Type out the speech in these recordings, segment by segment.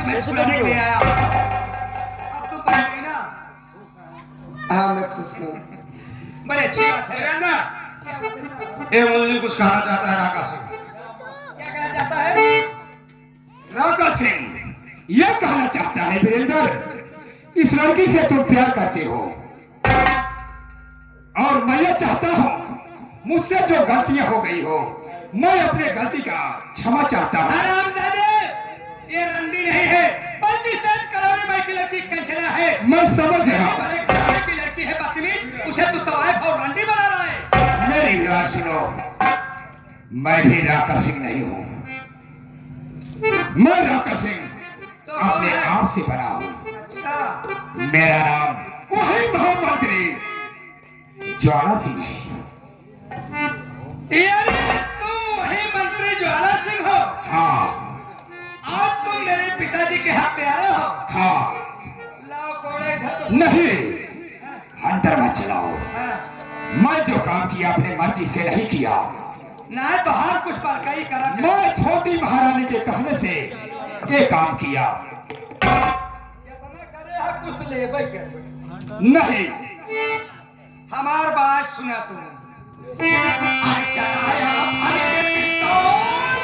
मैं छुड़ाने के लिए आया। अब तुम बच गई ना? हाँ मैं खुश हूँ। बड़ी अच्छी बात है। ये मुझे कुछ कहना चाहता है राका सिंह। क्या कहना चाहता है? राका सिंह यह कहना चाहता है वीरेंद्र, इस लड़की से तुम प्यार करते हो और मैं यह चाहता हूं मुझसे जो गलतियां हो गई हो मैं अपने गलती का क्षमा चाहता हूं। हरामजादे, ये रंडी नहीं है बल्कि सच कलामी भाई की लड़की कंचना है। मैं समझ रहा हूं। भले कलामी की लड़की है बदतमीज, उसे तू तवाइफ और रंडी बना रहा है। मेरी बात सुनो, मैं भी राका सिंह नहीं हूं। मैं राका सिंह तो अपने कौन है? आप से बना हूं। अच्छा, मेरा नाम वही महामंत्री ज्वाला सिंह है। यानी तुम वही मंत्री ज्वाला सिंह हो? हाँ आज तुम मेरे पिताजी के हत्यारे हो? हाँ। लाओ कोड़े इधर तो। नहीं, हंटर मत चलाओ। हाँ, मैं जो काम किया अपने मर्जी से नहीं किया। ना तो हर कुछ बाकाई करा। मैं छोटी महारानी के कहने से ये काम किया। जितना करे है कुछ तो ले भाई कर। नहीं, हमार बात सुना तुम। आज चलाया फल के पिस्तौल,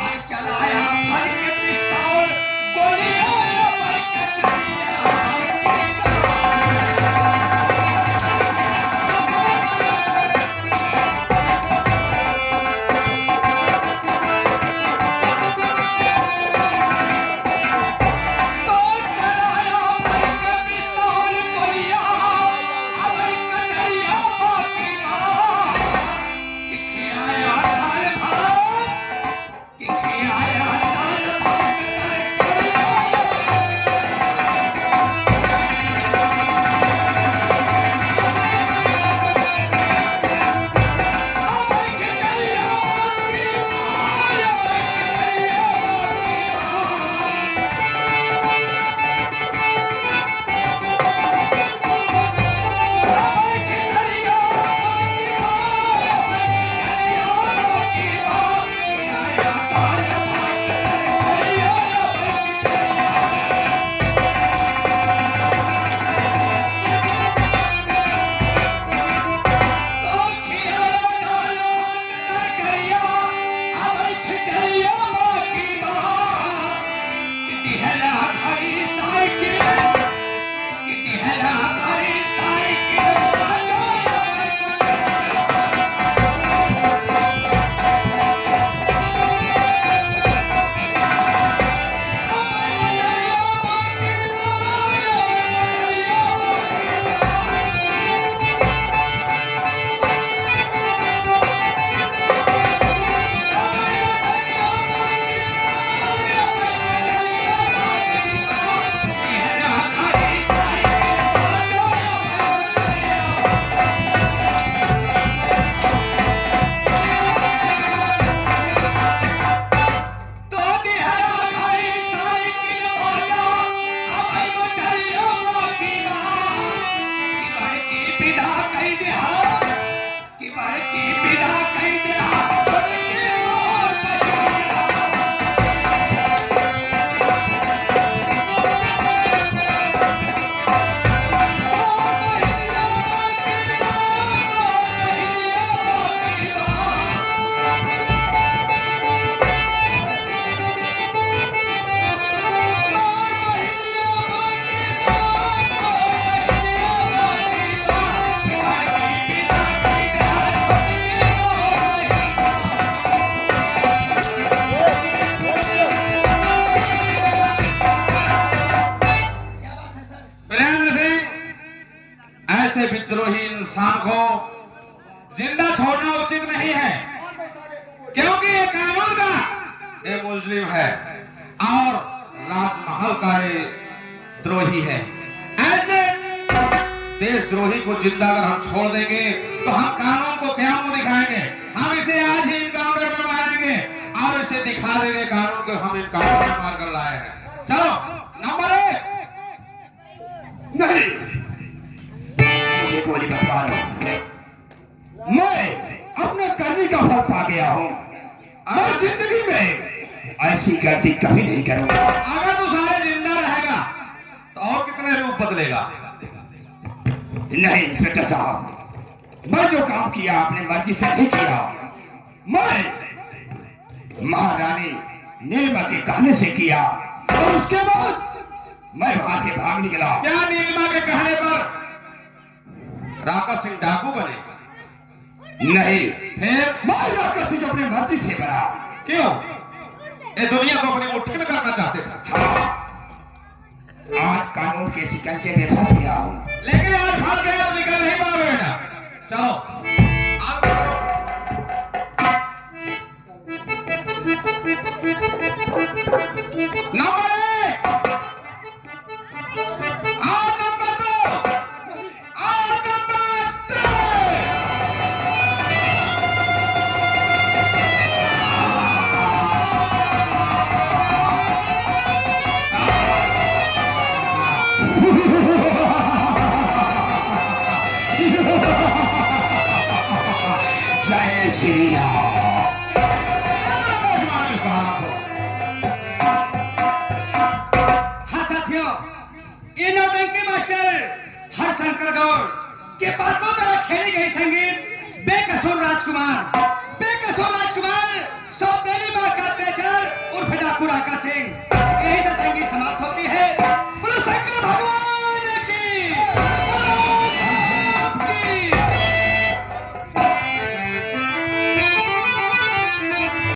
आज चलाया फल के पिस्तौल, गोलियां भर के दरिया। तो चलाया फल के पिस्तौल, गोलियां अब कटरिया बाकी मार। कि खियाया दाल भात, कि खियाया दाल भात तरकरिया। अब खिचड़िया बाकी मार, अब खिचड़िया बाकी मार। ऐसे विद्रोही इंसान को जिंदा छोड़ना उचित नहीं है, क्योंकि ये कानून का ये मुजरिम है और राजमहल का ये द्रोही है। ऐसे देशद्रोही को जिंदा अगर हम छोड़ देंगे तो हम कानून को क्या मुंह दिखाएंगे? हम इसे आज ही इनकाउंटर में मारेंगे और इसे दिखा देंगे कानून को हम इनकाउंटर में मार कर लाए हैं। चलो नंबर 1। नहीं, मुझे गोली मत मारो। मैं अपने करने का फल पा गया हूं। मैं जिंदगी में ऐसी गलती कभी नहीं करूंगा। अगर तू सारे जिंदा रहेगा तो और कितने रूप बदलेगा? नहीं इंस्पेक्टर साहब, मैं जो काम किया अपनी मर्जी से नहीं किया, मैं महारानी नीलमा के कहने से किया और उसके बाद मैं वहां से भाग निकला। क्या नीलमा के कहने पर राका सिंह डाकू बने? नहीं, फिर मैं राका सिंह अपनी मर्जी से बना। क्यों? ये दुनिया को अपनी मुट्ठी में करना चाहते थे। आज कानून के शिकंजे में फंस गया हूँ। लेकिन आज फंस गया तो निकल नहीं पाओगे बेटा। चलो आगे बढ़ो। नंबर 1 और नंबर 2 और नंबर 3। जय श्री राम। हाँ साथियों, ये नौटंकी मास्टर हरशंकर गौड़ के बातों द्वारा खेली गई संगीत बेकसूर राजकुमार सौतेली मां का अत्याचार उर्फ डाकू राका सिंह